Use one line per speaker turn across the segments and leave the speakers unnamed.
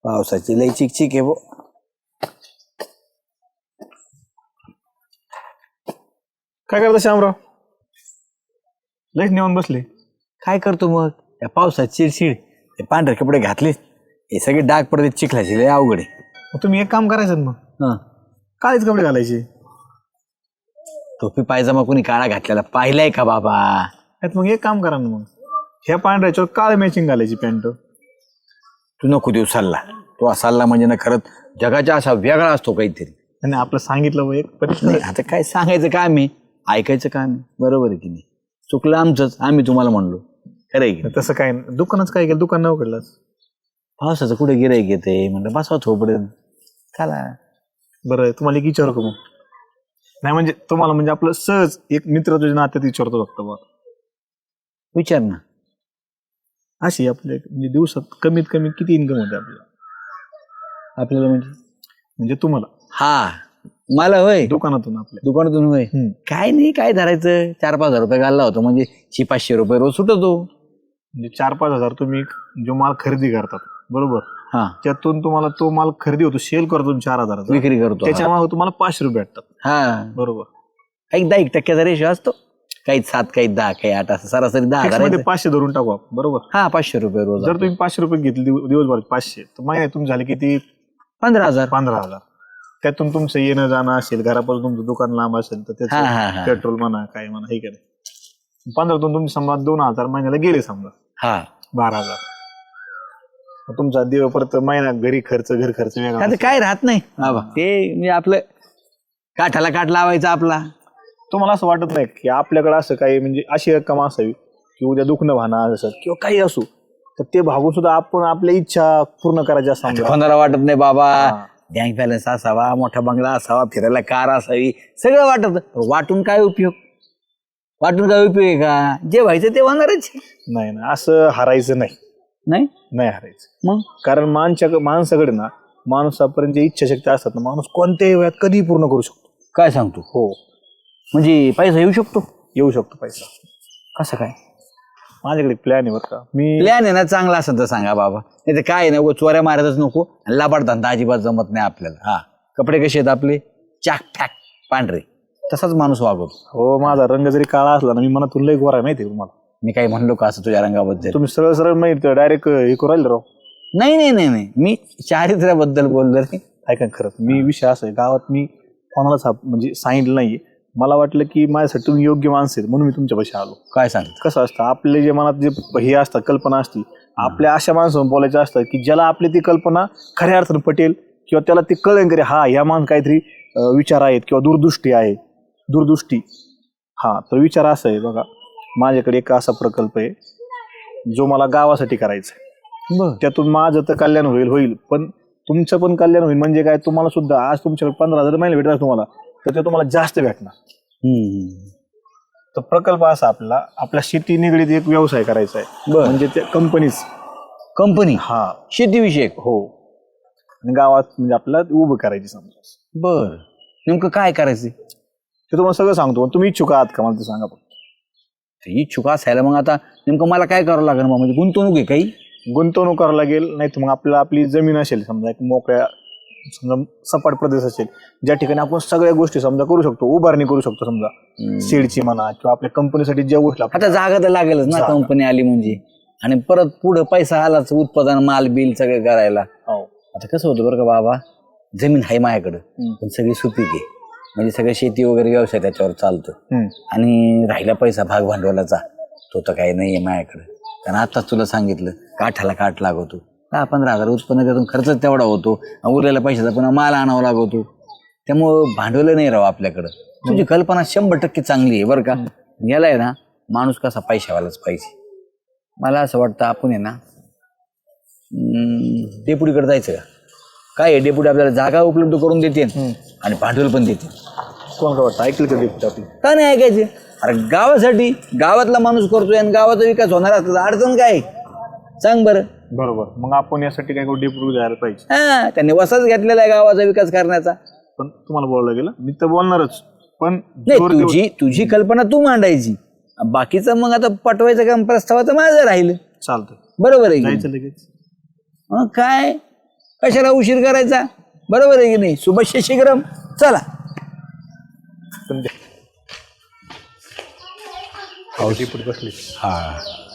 पावसाची लई चिकचिक आहे भो.
काय करता श्यामराव? लईच नेऊन बसले.
काय करतो मग या पावसात चिडचिड, ते पांढरे कपडे घातले, हे सगळे डाग पडते चिखलाचे, लय अवघड आहे.
मग तुम्ही एक काम करायचं ना, मग
हं.
काळेच कपडे घालायचे.
टोपी पायजमा कोणी काळा घातलेला पाहिलाय का बाबा?
त्यात मग एक काम करा ना, मग ह्या पांढऱ्याच्यावर काळे मॅचिंग घालायची पॅन्ट.
तू नको देऊ सल्ला, तो सल्ला म्हणजे ना खरंच जगाचा असा वेगळा असतो काहीतरी.
आणि आपलं सांगितलं बघ, एक
नाही, आता काय सांगायचं काम आहे, ऐकायचं काम आहे, बरोबर आहे की नाही? चुकलं आमचंच, आम्ही तुम्हाला म्हणलो, खरं आहे की नाही?
तसं काय नाही. दुकानच काय केलं, दुकान नाही उघडलंच.
पावसाचं कुठे गिराईक येते म्हणलं बसवा थोपडं चला.
बरं, तुम्हाला एक विचारू का मग? नाही म्हणजे तुम्हाला म्हणजे आपलं सहज एक मित्र तुझ्या नात्यात विचारतो फक्त बघ.
विचार ना.
अशी आपल्या म्हणजे दिवसात कमीत कमी किती इन्कम होते
आपल्याला म्हणजे
म्हणजे तुम्हाला
हा मला होय
दुकानातून आपल्या?
दुकानातून होय काय नाही, काय धरायचं, 4-5 हजार रुपये घालला होता म्हणजे 500 रुपये रोज सुटतो.
म्हणजे 4-5 हजार तुम्ही जो माल खरेदी करतात बरोबर,
हा
त्यातून तुम्हाला तो माल खरेदी होतो, सेल करतो तुम्ही 4,000,
विक्री करतो.
त्याच्यामुळे तुम्हाला 500 रुपये भेटतात.
हा
बरोबर.
एकदा 1% रेशो असतो, काही 7, काही 10, काही 8, असं सरासरी 10
Fix
हजार.
मध्ये 500 धरून टाकू आपण, बरोबर.
हा 500 रुपये रोज.
जर तुम्ही 500 रुपये घेतले दिवसभर 500, तर महिन्यात तुमचे झाले किती?
15,000.
15,000. त्यातून तुमचं येणं जाणं असेल, घरापासून तुमचं दुकान लांब असेल तर
हा, हा,
त्याचं
हा.
पेट्रोल म्हणा काय म्हणा, हे काय 15तून तुमचे समजा 2,000 महिन्याला गेले, समजा
हा
12,000. मग तुमचा दिव परत महिना घरी खर्च, घर खर्च वेगळा.
आता काय राहत नाही बाबा, ते म्हणजे आपलं काठाला काठ लावायचा आपला.
तुम्हाला असं वाटत नाही की आपल्याकडे असं काही म्हणजे अशी रक्कम असावी की उद्या दुखणं भाणं असं किंवा काही असू तर ते भागून सुद्धा आपण आपल्या इच्छा पूर्ण करायच्या समजा?
कोणाला वाटत नाही बाबा, बँक बॅलन्स असावा, मोठा बंगला असावा, फिरायला कार असावी, सगळं वाटत. वाटून काय उपयोग? वाटून काय उपयोग आहे का? जे व्हायचं ते होणारच.
नाही ना, असं हारायचं नाही.
नाही
हारायचं
मग,
कारण माणसाकडे ना माणसापर्यंत जे इच्छाशक्ती असतात ना, माणूस कोणत्याही वयात कधी पूर्ण करू शकतो.
काय सांगतो?
हो,
म्हणजे पैसा येऊ शकतो.
येऊ शकतो पैसा.
कसं काय?
माझ्याकडे प्लॅन आहे बरं का. मी
प्लॅन आहे ना चांगला असेल तर सांगा बाबा, नाही तर काय नको, चोऱ्या मारायच नको, लाबाड धंदा अजिबात जमत नाही आपल्याला. हा कपडे कसे आहेत आपले, चाक फॅक पांढरे, तसाच माणूस वागवतो.
हो, माझा रंग जरी काळा असला ना, मी मनातून लय गोरा आहे माहिती आहे तुम्हाला.
मी काही म्हणलो का असं तुझ्या रंगाबद्दल?
तुम्ही सरळ सरळ माहिती डायरेक्ट हे करू राहिले राव.
नाही नाही नाही नाही, मी चारित्र्याबद्दल बोललो रे.
ऐका खरंच, मी विषय असं आहे, गावात मी कोणालाच म्हणजे सांगितलं नाहीये. मला वाटलं की माझ्यासाठी तुम्ही योग्य माणसं आहेत म्हणून मी तुमच्यापाशी आलो.
काय सांगतो?
कसं असतं, आपले जे मनात जे हे असतात, कल्पना असती, आपल्या अशा माणसांना बोलायचं असतं की ज्याला आपली ती कल्पना खऱ्या अर्थानं पटेल किंवा त्याला ती कळेल की हा या मान काहीतरी विचार आहेत किंवा दूरदृष्टी आहे. दूरदृष्टी, हा तर विचार असा आहे बघा, माझ्याकडे एक असा प्रकल्प आहे जो मला गावासाठी करायचा आहे. त्यातून माझं तर कल्याण होईल पण तुमचं पण कल्याण होईल. म्हणजे काय, तुम्हाला सुद्धा आज तुमच्याकडे 15,000 महिने भेटतात तुम्हाला, तर ते तुम्हाला जास्त भेटणार. तर प्रकल्प असा आपल्या शेती निगडीत एक व्यवसाय करायचा आहे. म्हणजे ते कंपनी
हा शेतीविषयक.
हो, आणि गावात म्हणजे आपल्याला उभं करायची समजा.
बर, नेमकं काय करायचं
ते तुम्हाला सगळं सांगतो. तुम्ही इच्छुक आहात का मला ते सांगा.
इच्छुक असायला मग आता नेमकं मला काय करावं लागेल? मग म्हणजे गुंतवणूक आहे काही?
गुंतवणूक करावं लागेल. नाही तर मग आपल्याला आपली जमीन असेल समजा, एक मोकळ्या समजा सपाट प्रदेश असेल ज्या ठिकाणी आपण सगळ्या गोष्टी समजा करू शकतो, उभारणी करू शकतो. समजा सीडची म्हणा किंवा आपल्या कंपनीसाठी ज्या गोष्टी.
आता जागा तर लागेलच ना, कंपनी आली म्हणजे. आणि परत पुढे पैसा आलाच, उत्पादन माल बिल सगळं करायला. आता कसं होतं बरं का बाबा, जमीन आहे माझ्याकडं पण सगळी सुपीक आहे, म्हणजे सगळं शेती वगैरे व्यवसाय त्याच्यावर चालतो. आणि राहिला पैसा भाग भांडवलाचा, तो तर काही नाहीये माझ्याकडे. कारण आताच तुला सांगितलं, काठाला काठ लागवतो, 10-15 हजार उत्पन्न, त्यातून खर्च तेवढा होतो, उरलेल्या पैशाचा पुन्हा माल आणावा लागतो. त्यामुळं भांडवल नाही राव आपल्याकडं. तुझी कल्पना 100% चांगली आहे बरं का. याला आहे ना, माणूस कसा पैशावालाच पाहिजे. मला असं वाटतं आपण आहे ना डेपुटीकडे जायचं का? काय आहे, डेपुटी आपल्याला जागा उपलब्ध करून देते आणि भांडवल पण देते.
कोण काय वाटतं, ऐकलं का डेपुटी आपली?
का नाही ऐकायचे? अरे गावासाठी, गावातला माणूस करतोय आणि गावाचा विकास होणार असला अडचण काय सांग बरं.
बरोबर, मग आपण यासाठी काय डेपुटी जायला पाहिजे.
हा, त्यांनी वसाच घेतलेला आहे गावाचा विकास करण्याचा.
पण तुम्हाला बोलायला गेलं, मी तर बोलणारच, पण
नाही, तुझी कल्पना तू मांडायची, बाकीचं मग आता पटवायचं काम प्रस्तावाचं माझं राहिलं.
चालतं,
बरोबर आहे
जायचं लगेच.
मग काय कशाला उशीर करायचा, बरोबर आहे की नाही? शुभस्य शीघ्रम. चला.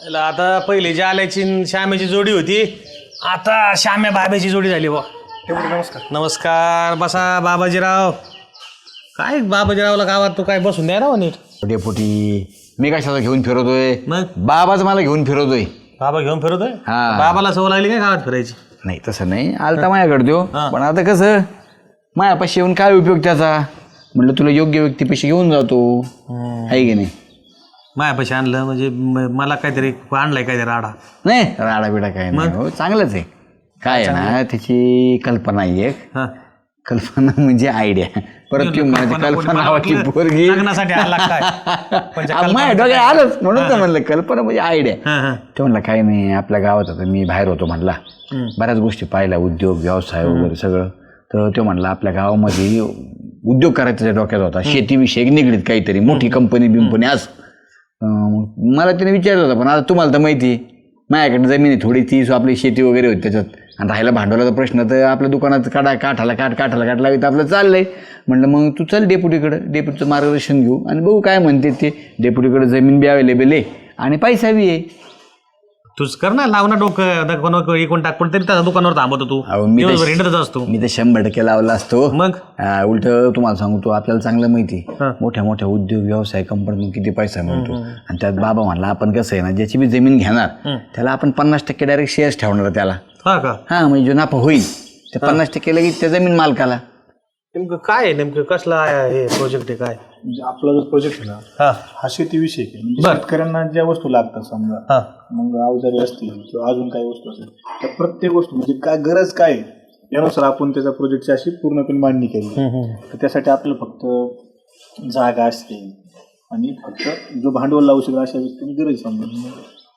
याला आता पहिली जी आल्याची न श्यामेची जोडी होती, आता श्याम्या बाब्याची जोडी झाली बा.
नमस्कार.
नमस्कार. बसा बाबाजीराव. काय बाबाजीरावला गावात तू काय बसून द्या ना नीट.
डेपुटी मी कशाला घेऊन फिरवतोय?
मग
बाबाच मला घेऊन फिरवतोय.
बाबा घेऊन फिरतोय?
हा.
बाबाला सवय लागली काय गावात फिरायची?
नाही तसं नाही, आलता माझ्याकडे देऊ, पण आता कसं मायापाशी येऊन काय उपयोग त्याचा? म्हटलं तुला योग्य व्यक्तीपाशी घेऊन जातो, आहे की नाही?
मायापाशी आणलं म्हणजे मला काहीतरी आणलाय काहीतरी राडा.
नाही राडा बिडा काय नाही हो, चांगलंच आहे. काय आहे ना त्याची कल्पना आहे एक.
हा.
कल्पना म्हणजे आयडिया. परत ती म्हणायची कल्पना नावाची पोरगी
लग्नासाठी आला काय?
माझ्या डोक्यात आलंच म्हणून तर म्हणलं कल्पना म्हणजे आयडिया.
हा, हा.
ते म्हणलं काही नाही, आपल्या गावात आता मी बाहेर होतो म्हणला, बऱ्याच गोष्टी पाहिल्या, उद्योग व्यवसाय वगैरे सगळं. तर तो म्हणला आपल्या गावामध्ये उद्योग करायचा त्याच्या डोक्यात होता, शेतीविषयक निगडीत काहीतरी मोठी कंपनी बिंपनी आज. मला त्याने विचारलं होतं, पण आता तुम्हाला तर माहिती माझ्याकडे जमीन आहे थोडी, ती आपली शेती वगैरे होती त्याच्यात, आणि राहायला भांडवलाचा प्रश्न तर आपल्या दुकानात काठाला काठ लावित आपलं चाललंय. म्हणलं मग तू चल डेप्युटीकडं, डेप्युटीचं मार्गदर्शन घेऊ आणि बघू काय म्हणते ते. डेप्युटीकडे जमीन बी अवेलेबल आहे आणि पैसा बी आहे.
तूच कर ना, लाव ना डोकं एकूण टाक, पण तरी त्याच्या दुकानावर थांबवतो तू.
अहो, मी तर-
दिवसभर हिंडतच असतो.
मी तर 100% लावला असतो.
मग
उलट तुम्हाला सांगतो, आपल्याला चांगलं माहिती मोठ्या मोठ्या उद्योग व्यवसाय कंपनीतून किती पैसा मिळतो. आणि त्यात बाबा म्हणला आपण कसं आहे ना, ज्याची बी जमीन घेणार त्याला आपण 50% डायरेक्ट शेअर्स ठेवणार त्याला.
हा का?
हा म्हणजे जो नफा होईल ते 50% लगेच त्या जमीन मालकाला.
नेमकं काय आहे, नेमकं कसला हे प्रोजेक्ट आहे काय?
म्हणजे आपला जो प्रोजेक्ट आहे ना,
हा.
हा शेतीविषयी आहे. म्हणजे शेतकऱ्यांना ज्या वस्तू लागतात समजा,
हा.
मग अवजारे असतील किंवा अजून काही वस्तू असतील, त्या प्रत्येक गोष्ट म्हणजे काय गरज काय आहे, यानुसार आपण त्याच्या प्रोजेक्टची अशी पूर्णपणे मांडणी केली. तर त्यासाठी आपल्याला फक्त जागा असते आणि फक्त जो भांडवल लावू शकेल अशा व्यक्तींनी गरज समजा.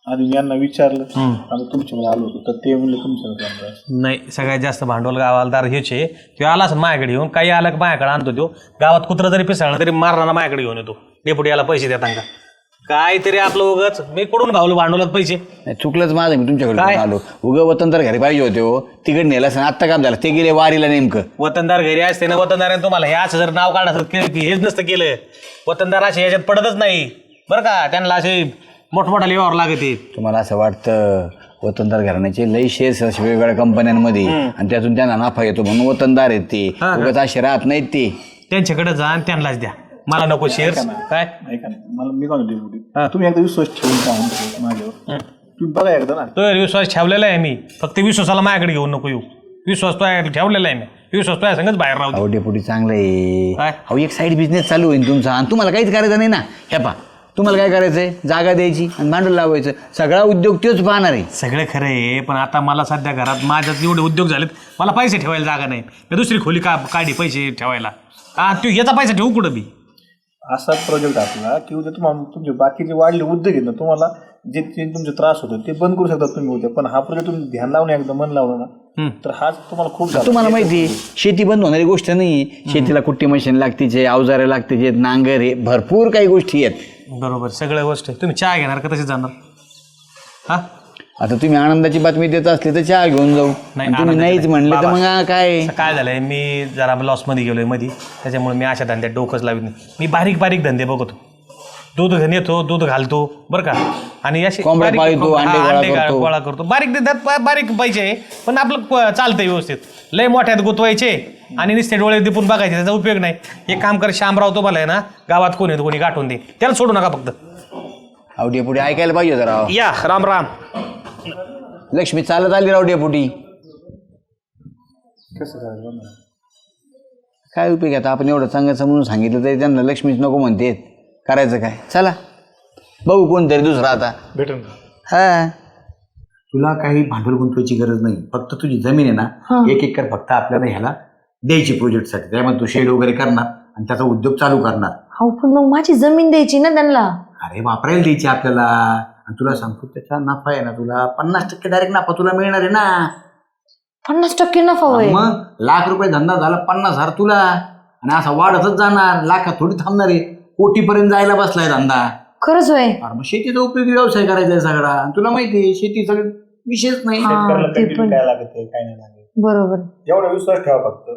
आणि यांना विचारलं आणि तुमच्याकडे आलो होतो तर ते म्हणले तुमच्याकडे.
नाही, सगळ्यात जास्त भांडवल गावालदार हेच आहे. तो आला असं माझ्याकडे येऊन, काही आलं माझ्याकडे आणतो. तो गावात कुत्रं जरी पिसळलं तरी मारणारा माझ्याकडे घेऊन येतो. डेपुटी याला पैसे देता का काहीतरी आपलं उगाच मी कुठून घावलो भांडवलात पैसे?
नाही, चुकलंच माझं, मी तुमच्याकडे आलो. उगं वतन तर घरी पाहिजे होते हो, तिकडे नेलं असं आत्ता काम झालं. ते गेले वारीला नेमकं.
वतनदार घरी असते ना, वतनदाराने तुम्हाला हे असं जर नाव काढायचं हेच नसतं केलं. वतनदार असे याच्यात पडतच नाही बरं का, त्यांना असे मोठमोठाले व्यवहार लागते.
तुम्हाला असं वाटतं वतनदार घराण्याचे लई शेअर्स असे वेगवेगळ्या कंपन्यांमध्ये आणि त्यातून त्यांना नफा येतो म्हणून वतनदार आहेत ते, उगाच असे राहत नाहीत ते.
त्यांच्याकडे जा आणि त्यांनाच द्या, मला नको शेअर्स. काय
ऐका ना, मला मी काय म्हणतो, तुम्ही एकदा विश्वास ठेवून का माझ्यावर, तुम्ही बघा एकदा ना.
तो विश्वास ठेवलेला आहे मी, फक्त विश्वासाला माझ्याकडे घेऊन नको येऊ. विश्वास तो ठेवलेला आहे मी, विश्वास तो संगच बाहेर राहू.
अहो डेपुटी चांगलं आहे.
काय?
अहो एक साईड बिझनेस चालू होईल तुमचा आणि तुम्हाला काहीच करायचं नाही ना. हे पा तुम्हाला काय करायचंय, जागा द्यायची आणि भांडवल लावायचं, सगळा उद्योग तोच पाहणार आहे.
सगळं खरं आहे, पण आता मला सध्या घरात माझ्यात एवढे उद्योग झालेत, मला पैसे ठेवायला जागा नाही. मी दुसरी खोली काढी पैसे ठेवायला. हा, तू याचा पैसा ठेवू कुठं बी.
असा प्रोजेक्ट आपला की उद्या तुम्हाला तुमचे बाकीचे वाढले उद्योग आहेत ना, तुम्हाला जे तुमचे त्रास होतो ते बंद करू शकता तुम्ही उद्या. पण हा प्रोजेक्ट तुम्ही ध्यान लावून एकदा मन लावलं ना, तर हाच तुम्हाला खूप
तुम्हाला माहिती आहे शेती बंद होणारी गोष्ट नाही. शेतीला कुट्टी मशीन लागतीचे, अवजारे लागतीचे, नांगर हे भरपूर काही गोष्टी आहेत.
बरोबर, सगळ्या गोष्टी. तुम्ही चहा घेणार का तसे जाणार? हा,
आता तुम्ही आनंदाची बातमी देत असली तर चहा घेऊन जाऊ. आणि तुम्ही नाहीच म्हणले तर मग काय?
काय झालंय, मी जरा लॉसमध्ये गेलोय मध्ये, त्याच्यामुळे मी अशा धंद्यात डोकंच लावित नाही. मी बारीक बारीक धंदे बघतो. दूध नेतो, दूध घालतो बरं का, आणि असे
कोंबड्या पाळतो, अंडे
गोळा करतो. बारीक धंद्यात बारीक पैसे आहे, पण आपलं चालतंय व्यवस्थित. लय मोठ्यात गुतवायचे आणि नुसते डोळे दिपून बघायचे, त्याचा उपयोग नाही. एक काम कर, शामराव तो मला आहे ना, गावात कोणी कोणी गाठून दे, त्याला सोडू नका फक्त.
आवडे पुढे ऐकायला पाहिजे जरा.
या राम राम.
लक्ष्मी चालत आली राव डेपुटी.
कसं करायचं ना,
काय उपयोग आता, आपण एवढं चांगलं समजून सांगितलं तरी त्यांना लक्ष्मीच नको म्हणते. करायचं काय? चला बघू कोणतरी दुसरा आता
भेटेल.
हा, तुला काही भांडवल गुंतवायची गरज नाही. फक्त तुझी जमीन आहे ना, एक एकर फक्त आपल्याला ह्याला द्यायची प्रोजेक्टसाठी. त्यामध्ये तू शेड वगैरे करणार आणि त्याचा उद्योग चालू करणार.
हो, पण मग माझी जमीन द्यायची ना त्यांना.
अरे वापरायला द्यायची आपल्याला. आणि तुला सांगतो त्याचा नफा आहे ना, तुला 50% डायरेक्ट नफा तुला मिळणार आहे ना.
50% नफा होय.
मग ₹1,00,000 धंदा झाला, 50,000 तुला. आणि असा वाढतच जाणार, लाखात थोडी थांबणार आहे. कोटीपर्यंत जायला बसलाय धंदा.
खरंच होय.
अरे मग शेतीचा उपयोगी व्यवसाय करायचा आहे सगळा. आणि तुला माहिती आहे शेती सगळं विशेष नाही.
शेतकऱ्याला कंटिन्यू काय लागत काय नाही लागत.
बरोबर.
एवढा विश्वास ठेवा फक्त.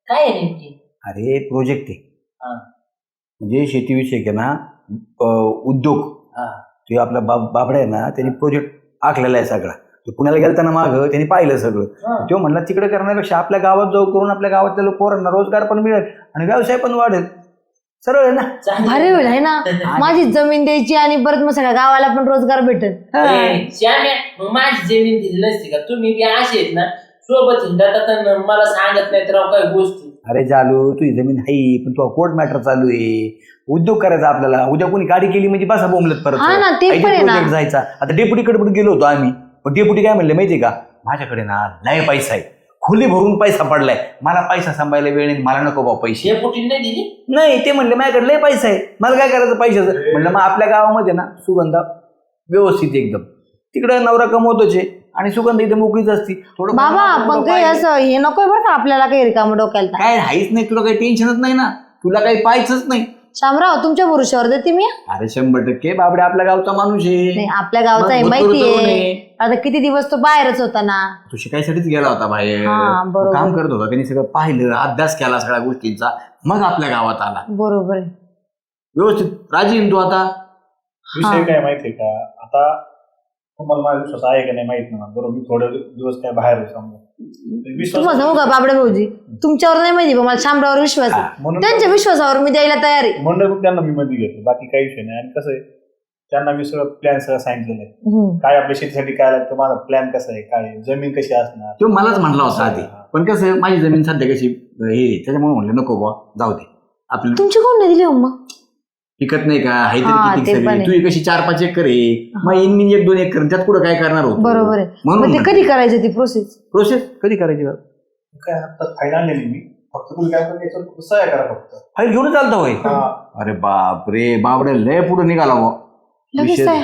काय आहे नेमकी?
अरे प्रोजेक्ट आहे
हा.
म्हणजे शेतीविषयक आहे ना, उद्योग. ते आपला बाबडा आहे ना, त्यांनी प्रोजेक्ट आखलेला आहे सगळा. तो पुण्याला गेलताना मागं त्यांनी पाहिलं सगळं. तो म्हणला तिकडे करण्यापेक्षा आपल्या गावात जाऊ करून आपल्या गावातल्या पोरांना रोजगार पण मिळेल आणि व्यवसाय पण वाढेल. सरळ आहे ना.
भारी होईल आहे ना. माझी जमीन द्यायची आणि परत मग सगळ्या गावाला पण रोजगार भेटेल.
श्याम्या, मग माझी जमीन दिली नसती का? तुम्ही बी असे आहेत ना, सोबत हिंडतात मला सांगत नाही तर काही गोष्टी.
अरे जालू, तुझी जमीन आहे पण तू कोर्ट मॅटर चालू आहे. उद्योग करायचा आपल्याला. उद्या कोणी गाडी केली म्हणजे बसा बोंबलत परत.
हा ना, ते पण आहे ना.
प्रोजेक्ट जायचा. आता डेप्युटीकडे पण गेलो होतो आम्ही, पण डेप्युटी काय म्हणले माहितीये का, माझ्याकडे ना लय पैसा आहे, खुली भरून पैसा पडलाय, मला पैसा सांभाळायला वेळ नाही, मला नको भाऊ पैसे.
डेपुटी नाही दिली?
नाही, ते म्हणले माझ्याकडे लय पैसा आहे, मला काय करायचं पैशाचं. म्हणलं मग आपल्या गावामध्ये ना सुगंधा व्यवस्थित एकदम, तिकडे नवरा कमवतोच आहे आणि सुगंधा इथे मोकळीच असती. थोडं
बाबा पण काही असं हे नकोय बरं का आपल्याला काही रिकामं डोक्याला.
काय राहायच नाही, तुला काही टेन्शनच नाही ना, तुला काही पाहायचंच नाही.
शामराव तुमच्या भरोश्यावर देते मी.
अरे 100% बाबडे आपल्या गावचा माणूस आहे.
नाही आपल्या गावचा आहे,
मग
माहितीये. आता किती दिवस तो बाहेरच होता ना.
तो शिकायसाठीच गेला होता बाहेर,
हा, बरोबर.
काम करत होता, त्यांनी सगळं पाहिलं, अभ्यास केला सगळ्या गोष्टींचा, मग आपल्या गावात आला.
बरोबर आहे.
व्यवस्थित राजी आहे ना तू आता.
विषय काय माहितीये का, आता तुम्हाला माझा विश्वास आहे का नाही माहित नाही, बरोबर. मी थोडे दिवस काय बाहेर आहे समजा, विश्वास
तुम्हाला सांगू का बाबडे भाऊजी, तुमच्यावर नाही माहिती पण मला शामरावर विश्वास आहे.
म्हणून
त्यांच्या विश्वासावर मी द्यायला तयार आहे.
म्हणून त्यांना मी मध्ये घेतो, बाकी काही विषय नाही. आणि कसं आहे, त्यांना मी सगळं प्लॅन सगळं सांगितलेलं आहे.
हम्म.
काय आपल्या शेतीसाठी काय लागतं, माझा प्लॅन कसा आहे, काय आहे, जमीन कशी असणार.
तो मलाच म्हणला होता आधी, पण कसं माझी जमीन सध्या कशी हे त्याच्यामुळे म्हणलं नको बुवा, जाऊ दे आपलं.
तुमची कोण नाही दिली मग?
पिकत नाही का,
हा,
हायतरी
ते
किती
पण आहे.
तू कशी 4-5 एकर आहे, मग मी 1-2 एकर, त्यात कुठं काय करणार होतो.
बरोबर आहे.
म्हणून
मग ते कधी करायची ती प्रोसेस?
प्रोसेस कधी करायची?
काय आता फाईल आणलेली मी, फक्त तुम्ही काय करायचं, सह्या करा फक्त.
फाईल घेऊन चालतं होय.
हा.
अरे बाप रे, बापडे लय पुढे निघाला बुवा
लगेच
विषय.
काय?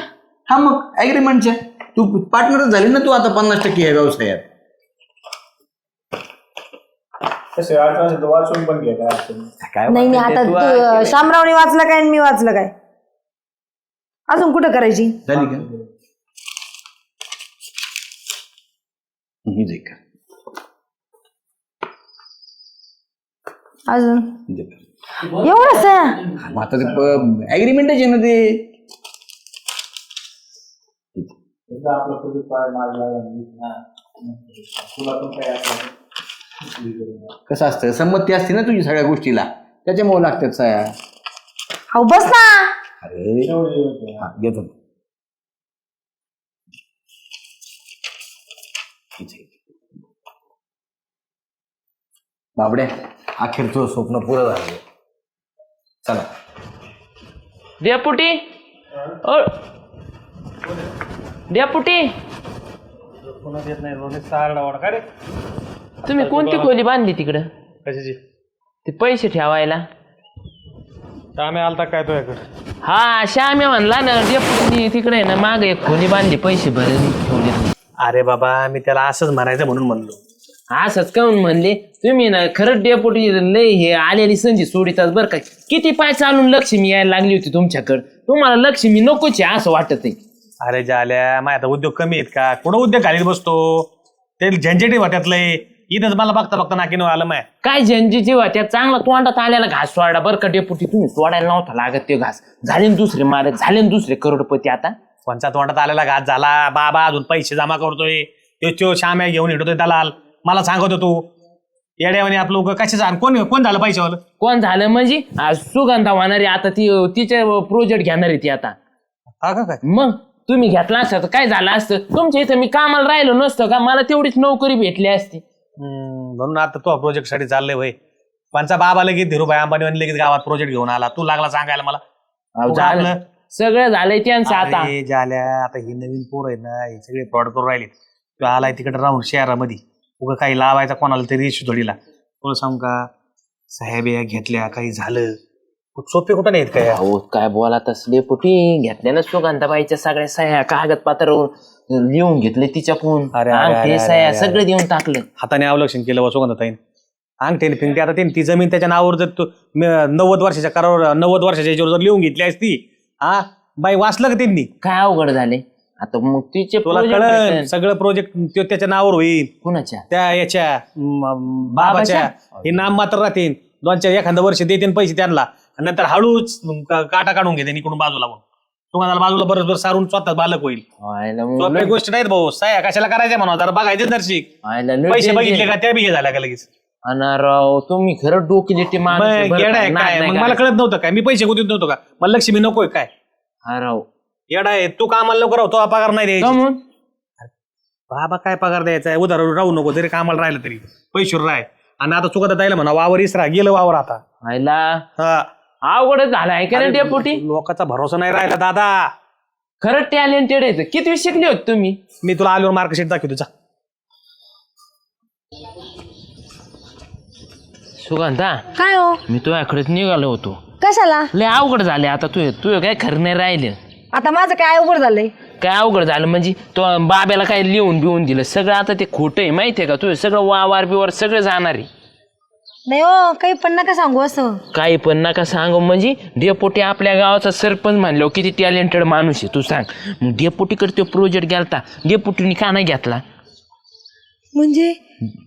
हा मग ऍग्रीमेंटच्या तू पार्टनरच झाली ना तू आता 50% या व्यवसायात.
कसे अडचण असेल तर वाचून पण घ्या, काय अडचण नाही.
काय
नाही नाही,
वाटतंय
आता
ते तू
तू शामरावने वाचलं काय आणि मी वाचलं काय? अजून कुठं करायची?
झाली का? ही दे का?
अजून
दे का?
एवढंच आहे?
मग आता ते ऍग्रीमेंटच आहे ना ते.
एकदा आपला प्रोजेक्ट पाय मारला तुला पण काय असं
कसं असतं, संमती असते ना तुझी सगळ्या गोष्टीला, त्याच्यामुळे लागतात साया.
हो बस ना.
अरे हा, घेतो. बाबड्या, अखेरचं स्वप्न पुरं झालं. चला
डेपुटी, ओ डेपुटी,
पुन्हा देत नाही रोज सारडा वाढ. काय रे
तुम्ही कोणती खोली बांधली तिकडं?
कशाची?
ते पैसे ठेवायला.
आम्ही आलता काय तो याकडे?
हा, श्याम्या म्हणला ना डेपुटी तिकडे आहे ना, माग एक खोली बांधली, पैसे भरले ठेवले.
अरे बाबा, मी त्याला असंच म्हणायचं म्हणून म्हणलो.
असंच काऊन म्हणले तुम्ही ना? खरंच डेपुटी लय हे आलेली संधी सोडितात बरं का. किती पाय चालून लक्ष्मी यायला लागली होती तुमच्याकडं, तुम्हाला लक्ष्मी नकोच आहे असं वाटत आहे.
अरे झाल्या माझ्या आता उद्योग कमी आहेत का? कुठं उद्योग घालीत बसतो? ते झंझटी वाट्यातलंय. इथंच मला बघता बघता नाकीनं आलं माय.
काय झंजीची त्या चांगला तोंडात आलेला घास सोडा बरं का डेपुटी. तुम्ही सोडायला नव्हता लागत ते घास. झाले ना दुसरे मालक, झाले ना दुसरे करोडपती. आता
कोणचा तोंडात आलेला घात झाला? बाबा अजून पैसे जमा करतोय, तो श्याम्या घेऊन हिडतोय दलाल. मला सांगत तू येड्यावानी आपलं उगा कशाचं. कोण झालं पैशावालं?
कोण झालं म्हणजे? आज सुगंधा होणारी आता ती तिचे प्रोजेक्ट घेणार आहे ती आता.
हा का? काय
मग तुम्ही घेतला असतं तर काय झालं असतं? तुमच्या इथं मी कामाला राहिलो नसतं का? मला तेवढीच नोकरी भेटली असती.
म्हणून आता तो प्रोजेक्ट साठी चाललंय भाई. पंचा बाबा लगेच धीरूभाई अंबानी लगेच गावात प्रोजेक्ट घेऊन आला. तू लागला सांगायला मला.
अहो, झालं सगळं झालंय त्यांचं आता.
अरे झाल्या, आता ही नवीन पोर आहे ना, हे सगळे फ्रॉड करून राहिले. तो आलाय तिकडे राहून शहरामध्ये, उगा काही लावायचा कोणाला तरी इश्यू थोडीला. तुला सांग का, साहेब या घेतल्या काही झालं सोपे कुठं नाहीत काय.
अहो काय बोला तसले पुटी घेतल्या ना सुगंधाबाईच्या सगळ्या सह्या कागदपत्रावर लिहून घेतले तिच्याकडून.
अरे, अरे, अरे,
ते सह्या
अरे,
सगळं देऊन टाकलं.
हाताने अवलक्षण केलं व सुगंधाताईन. अंगठ्याने फिंगटे आता ती जमीन त्याच्या नावावर जर तू 90 वर्षाच्या करावर 90 वर्षाच्या याच्यावर जर लिहून घेतली असती, हा बाई वाचलं का त्यांनी?
काय अवघड झाले. आता मग तिचे
तुला
project
कळलं
भेटेल.
सगळं प्रोजेक्ट त्याच्या नावावर होईल.
कुणाच्या
त्या याच्या बाबाच्या हे नाम मात्र राहतील. 2-4 एखादं वर्ष देते पैसे त्यांना आणि नंतर हळूच काटा काढून घेते इकडून बाजूला म्हणून तुम्हाला बाजूला बरोबर सारून स्वतः बालक होईल.
आयला मग
सोप्या गोष्टी नाहीत भाऊ. साया कशाला करायच्या म्हणा जरा बघायचे नर्शिक
आयला लय
पैसे
danger.
बघितले का त्या बी हे झाल्या का लगेच.
आणि राव तुम्ही खरं डोकेलिटी माणूस आहे
मग
बरं
येडा
का?
आहे
नाद
काय
नाही
मग मला
करायचं.
कळत नव्हतं काय मी पैसे गुंतवत नव्हतो का मला लक्ष्मी नकोय काय
हा राव
येडा आहे तू कामाला लवकर राहतो पगार नाही द्यायचा.
कमून
बाबा काय पगार द्यायचा आहे उधार राहू नको जरी कामाला राहिलं तरी पैशावर राह. आणि आता चुकत द्यायला म्हणा वावर इसरा गेलं वावर आता.
आयला
हा
अवघडच झालाय का नाही डेपुटी
लोकांचा भरोसा नाही राहिला दादा.
खरं टॅलेंटेड आहे किती शिकले होते तुम्ही
मी तुला आल्यावर मार्कशीट दाखवतो जा.
सुगंधा
काय हो
मी तुझ्याकडेच निघालो होतो
कशाला
लय अवघड झाले आता तू काय खरं नाही राहिलं
आता माझं काय अवघड झालंय
काय अवघड झालं म्हणजे तो बाब्याला काय लिहून बिवून दिलं सगळं आता ते खोटं आहे माहितीये का तुझं सगळं वावर बिवर सगळं जाणार आहे.
नाही हो काही पण नका सांगू असं.
काही पण नका सांगू म्हणजे डेपोटी आपल्या गावाचा सरपंच म्हणलो किती टॅलेंटेड माणूस आहे तू सांग. मग डेपोटीकडे तो प्रोजेक्ट गेलता डेपोटीने का नाही घेतला
म्हणजे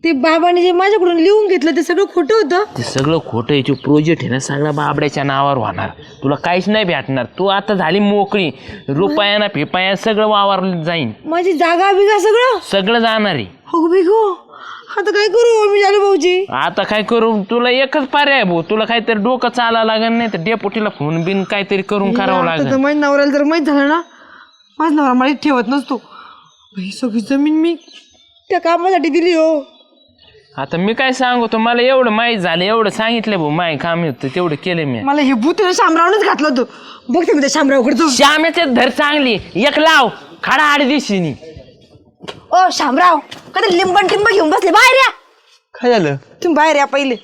ते बाबाने जे माझ्याकडून लिहून घेतलं ते सगळं खोटं होतं.
ते सगळं खोटं आहे तो प्रोजेक्ट आहे ना सगळा बाबड्याच्या नावावर होणार तुला काहीच नाही भेटणार तू आता झाली मोकळी रुपयाना फिपाया सगळं वावर जाईन
माझी जागा बिगा सगळं
सगळं जाणार आहे.
हो बिगो आता काय करू मी झाले भाऊजी.
आता काय करू तुला एकच पर्याय भाऊ तुला काहीतरी डोकं चालायला लागेल नाही तर डेपोटीला फोन बिन काहीतरी करून करावं
आता तर
लागेल.
माझ्या नवऱ्याला जर माहीत झालं ना माझा नवरा मला ठेवत नसतो. ही सगळी जमीन मी त्या कामासाठी दिली हो.
आता मी काय सांगतो मला एवढं माहीत झालं एवढं सांगितलं भाऊ माय काम होतं तेवढं केलं मी.
मला हे भूत शामरावनच घातलं होतं. बघते मी त्या शामरावकडे तू.
श्याम्याचे धर चांगली एक लाव खाडा आड दिवशी
ओ शामराव कधी लिंबन टिंब घेऊन बसले बाहेर या.
काय झालं
तुम्ही बाहेर या पहिले.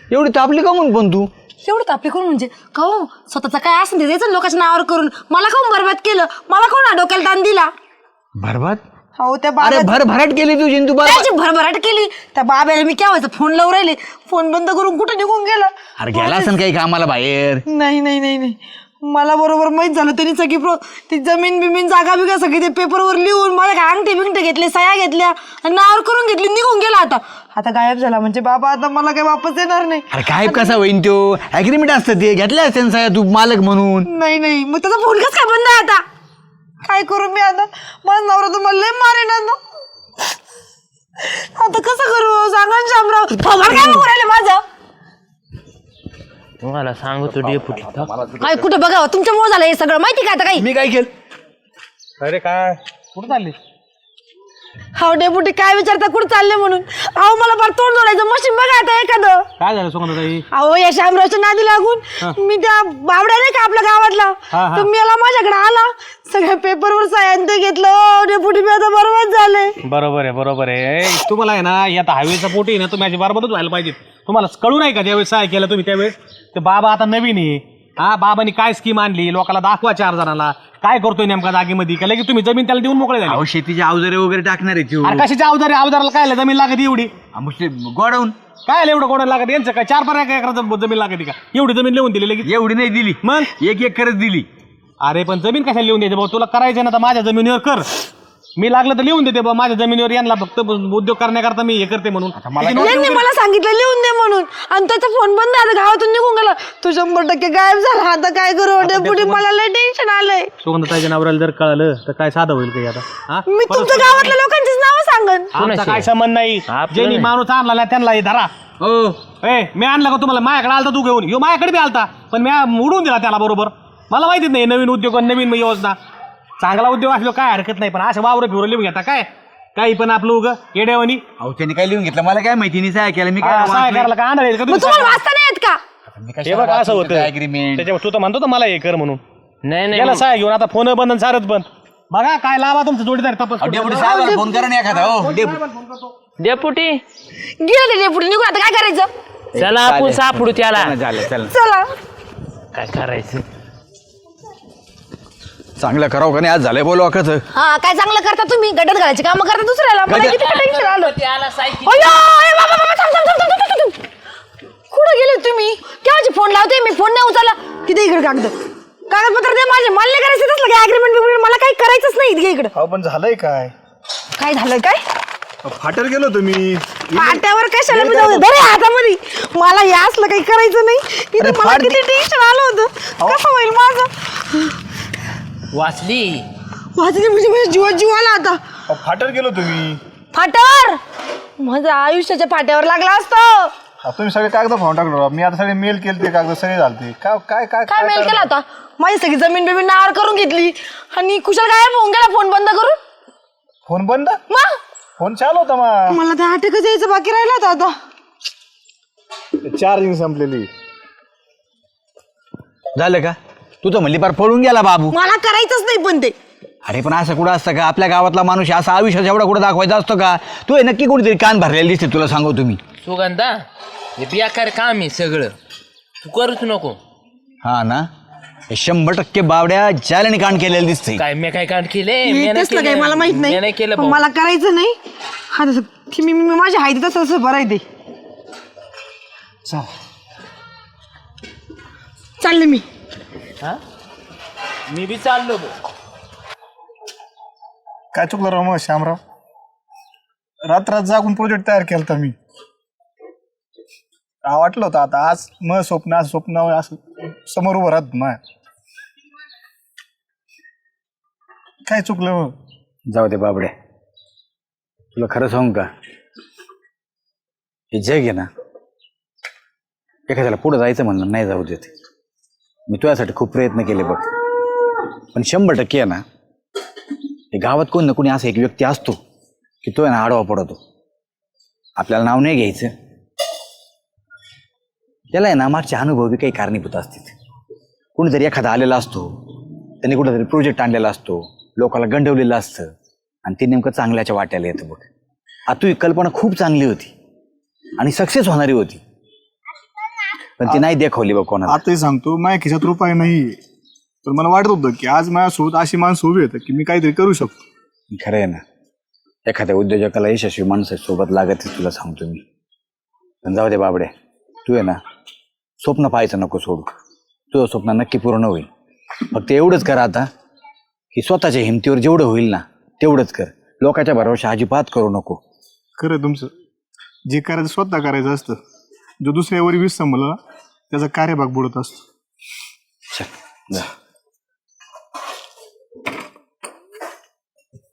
एवढी तापली का म्हणून पण तू
एवढं तापले करून म्हणजे का हो स्वतःचा काय असं ते द्यायचं लोकांच्या नावावर करून मला काऊन बरबाद केलं मला कोण डोक्याला ताण दिला.
बरबाद
हो त्या
अरे
बाबा
भरभराट केली तुझी आणि तू
त्याची भरभराट केली त्या बाब्याला मी केव्हाचं फोन लावून राहिले फोन बंद करून कुठं निघून गेला.
अरे गेला असं काही कामाला बाहेर
नाही नाही नाही नाही मला बरोबर माहित झालं त्यांनी सगळी ती जमीन बिमीन जागा बिगा सगळी ते पेपरवर लिहून मला काय अंगठे बिंगठे घेतले सह्या घेतल्या आणि नावावर करून घेतली निघून गेला. आता आता गायब झाला म्हणजे बाबा आता मला काही वापस येणार नाही.
अरे काय कसा होईन तो ऍग्रीमेंट असतं ते घेतल्या असते ना तू मालक म्हणून.
नाही नाही मग त्याचा फोन कसं काय बंद आहे आता काय करू मी आता माझा नवरा तुम्हाला लय मारेन आता कसं करू सांगा ना शामराव फवार काय बघू राहिले माझं.
तुम्हाला सांगतो डेपुटी
काय कुठं बघा तुमच्यामुळे झालं हे सगळं माहिती का आता काही.
मी काय केलं
अरे काय कुठं चालली
हाव डेपुटी काय विचारता कुठं चालले म्हणून. अहो मला फार तोंड जोडायचं मशीन बघा आता एखादं.
काय झालं सुगंधाताई.
अहो या शामरावच्या नादी लागून मी त्या बावड्या नाही का आपल्या गावातला तर मी याला माझ्याकडे आला सगळ्या पेपरवर सायन ते घेतलं. ओ डेपुटी मी आता बरोबर झाले.
बरोबर आहे तुम्हाला आहे ना आता हायवेचा पोटी आहे ना तुम्ही माझी बरोबरच व्हायला पाहिजे. तुम्हाला कळू नाही का ज्यावेळेस सहाय्य केलं तुम्ही त्यावेळेस ते बाबा आता नवीन आहे. हा बाबांनी काय स्कीम आणली लोकांना दाखवा 4 जणांना काय करतोय नेमका जागेमध्ये का लगेच तुम्ही जमीन त्याला देऊन मोकळे झाले.
अहो शेतीचे अवजारे वगैरे टाकणार आहे तू
अरे कशाच्या अवजाराला काय जमीन लागत एवढी
गोडाऊन
काय एवढं गोडं लागत यांचं काय 4-5 एकराचं जमीन लागते का एवढी जमीन लिहून दिली लगेच.
एवढी नाही दिली
मग
एक करत दिली.
अरे पण जमीन कशाला लिहून द्यायचं भाऊ तुला करायचं ना तर माझ्या जमिनीवर कर मी लागलं तर लिहून देते बा माझ्या जमिनीवर यांना फक्त उद्योग करण्याकरता मी हे करते म्हणून.
यांनी मला सांगितलं लिहून दे म्हणून आणि त्याचा फोन बंद आता गावातून निघून गेला. तो 100% गायब झाला. आता काय करू डेपुटी मला लय टेन्शन आलंय.
सुगंधाताईच्या नवऱ्याला जर कळलं तर काय साधं होईल काही आता. हा?
मी तुमच्या गावातल्या लोकांचीच नावं सांगन.
आमचा काय संबंध नाही
आपलं
ज्यांनी
नाही.
माणूस आणला ना त्यांना हे धरा.
हो
मी आणला का तुम्हाला माझ्याकडे आलता तू घेऊन माझ्याकडे बी आलता पण मी उडून दिला त्याला बरोबर. मला माहितीच नाही नवीन उद्योग नवीन योजना चांगला उद्योग असलो काय हरकत नाही पण असं वावर फिरून लिहून घेता काय काही पण आपलं उग येड्यावानी.
अहो त्यांनी काय लिहून घेतलं मला काय माहिती नाही काय केलं मी काय
काय करायला काय आंधळे आहेत का
मग
तुम्ही?
तुम्हाला वाचता नाही येत का.
हे बघ असं होतं
ऍग्रीमेंट
त्याच्यावर तू तर म्हणतो तर मला हे कर म्हणून
नाही
याला सहाय्य घेऊन आता फोन बंद आणि सारच बंद. बघा काय लावा तुमचं जोडीदार तपास
डेपुटी साहेबाला फोन करा ना एखादा. हो
डेपुटी
गेलं ते डेपुटी निघून आता काय करायचं.
चला आपण सापडू त्याला
झालं चल
चला
काय करायचं.
चांगलं करावं का नाही आज झालंय बोलवा कसं.
हा काय चांगलं करता तुम्ही गटत घालायची कामं करता दुसऱ्याला मला किती टेन्शन आलं.
त्याला सायकल
अय्यो, ए बाबा, बाबा, थांब, थांब, थांब, थांब, थांब, थांब. कुठं गेले तुम्ही केव्हाची फोन लावते मी फोन नाही उचलला. किती इकडे कागद कागदपत्र दे माझे, मला नाही करायचं तसलं काय ऍग्रीमेंट, मला काही करायचंच नाही इथे इकडं.
अहो पण झालंय काय?
काय झालं काय?
फाटर गेलो तुम्ही.
पाट्यावर कशाला मी जाऊ दे हातामध्ये, मला हे असलं काही करायचं नाही इथे. मला किती टेन्शन आलं होतं, कसं होईल माझं.
वाचली.
वाचली म्हणजे माझ्या जीवात जीव आला आता.
फाटर गेलो तुम्ही.
फाट्यावर माझ्या आयुष्याच्या फाट्यावर लागला असतं.
तुम्ही सगळे कागद फावून टाकलो. मी आता सगळे मेल केले, ते कागद सगळे झालते. काय काय काय
काय मेल केला होता? माझी सगळी जमीन बिमीन नावावर करून घेतली आणि कुशाल गायब होऊन गेला फोन बंद करून.
फोन बंद?
मग
फोन चालू होता मग.
मला त्या अटकच यायचं बाकी राहिला होता आता.
चार्जिंग संपलेली.
झालं का? तू तर म्हणली पार पळून गेला बाबू.
मला करायचंच नाही पण ते.
अरे पण असं कुठं असतं का? आपल्या गावातला माणूस असा आयुष्यात एवढा कुठं दाखवायचा असतो का? तू हे नक्की कुठेतरी कान भरलेले दिसते, तुला सांगू तुम्ही.
सुगंधा हे बेकार काम आहे सगळं, तू करूच नको.
हा ना, हे 100% बावड्या जाल्याने कांड केलेलं दिसतंय.
काय मी काय कांड केले?
हे तसलं काही मला माहित नाही,
केलं
पण
भाऊ.
मला करायचं नाही. हा तसं की मी माझ्या हाय तसं तसं बरं आहे ते. चालले मी.
हा? मी बी चाललो भाऊ.
काय चुकलं राव मग श्यामराव? रात्र जागून प्रोजेक्ट तयार केला होता मी. वाटलं होतं आता आज मग स्वप्न, आज स्वप्न असं समोर उभं राहत मग. काय चुकलं मग?
जाऊ दे बाबड्या, तुला खरं सांगू का? हे जग आहे ना, एखाद्याला पुढं जायचं म्हणलं नाही जाऊ देत. मी तुझ्यासाठी खूप प्रयत्न केले बघ, पण 100% आहे ना, हे गावात कोण ना कोणी असा एक व्यक्ती असतो की तो आहे ना आडवा पडतो. आपल्याला नाव नाही घ्यायचं, त्याला आहे ना मागचे अनुभव बी काही कारणीभूत असतील. कोणीतरी एखादा आलेला असतो, त्यांनी कुठेतरी प्रोजेक्ट आणलेला असतो, लोकांना गंडवलेलं असतं आणि ते नेमकं चांगल्याच्या वाट्याला येतं बघ. आता ही कल्पना खूप चांगली होती आणि सक्सेस होणारी होती, पण ती नाही दाखवली बघ कोणाला.
आताही सांगतो, माझ्या खिशात रुपये नाही, पण मला वाटत होतं की आज माझ्यासोबत अशी माणसं उभी आहेत की मी काहीतरी करू शकतो.
खरं आहे ना, एखाद्या उद्योजकाला यशस्वी माणसासोबत लागत तुला सांगतो मी. पण जाऊ दे बाबडे, तू आहे ना स्वप्न पाहायचं नको सोडू. तुझं स्वप्न नक्की पूर्ण होईल. फक्त एवढंच कर आता की स्वतःच्या हिमतीवर जेवढं होईल ना तेवढंच कर. लोकांच्या भरोशा अजिबात करू नको.
खरं तुमचं, जे करायचं स्वतः करायचं असतं. जो दुसऱ्यावर विसंबला त्याचा कार्यभाग बुडत असतो.
चल जा.